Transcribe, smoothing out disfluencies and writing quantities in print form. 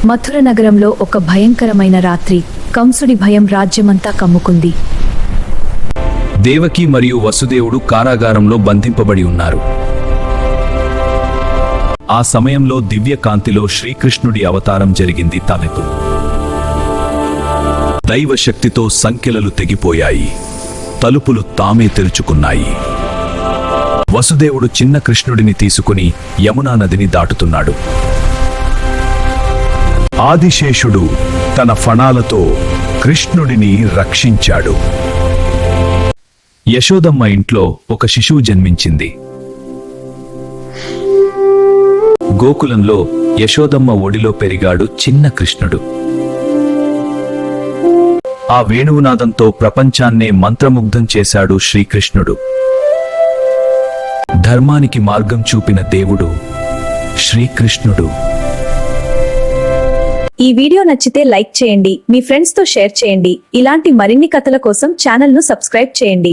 మథుర నగరంలో ఒక భయంకరమైన రాత్రి. కంసుడి భయం రాజ్యమంతా కమ్ముకుంది. దేవకి మరియు వసుదేవుడు కారాగారంలో బంధింపబడి ఉన్నారు. ఆ సమయంలో దివ్య కాంతిలో శ్రీకృష్ణుడి అవతారం జరిగింది. తలెత్తు దైవశక్తితో సంకెలలు తెగిపోయాయి. తలుపులు తామే తెరుచుకున్నాయి. వసుదేవుడు చిన్న కృష్ణుడిని తీసుకుని యమునా నదిని దాటుతున్నాడు. ఆదిశేషుడు తన ఫణాలతో కృష్ణుడిని రక్షించాడు. యశోదమ్మ ఇంట్లో ఒక శిశువు జన్మించింది. గోకులంలో యశోదమ్మ ఒడిలో పెరిగాడు చిన్న కృష్ణుడు. ఆ వేణువునాదంతో ప్రపంచాన్నే మంత్రముగ్ధం చేశాడు శ్రీకృష్ణుడు. ధర్మానికి మార్గం చూపిన దేవుడు శ్రీకృష్ణుడు. ఈ వీడియో నచ్చితే లైక్ చేయండి, మీ ఫ్రెండ్స్ తో షేర్ చేయండి. ఇలాంటి మరిన్ని కథల కోసం ఛానల్ ను సబ్స్క్రైబ్ చేయండి.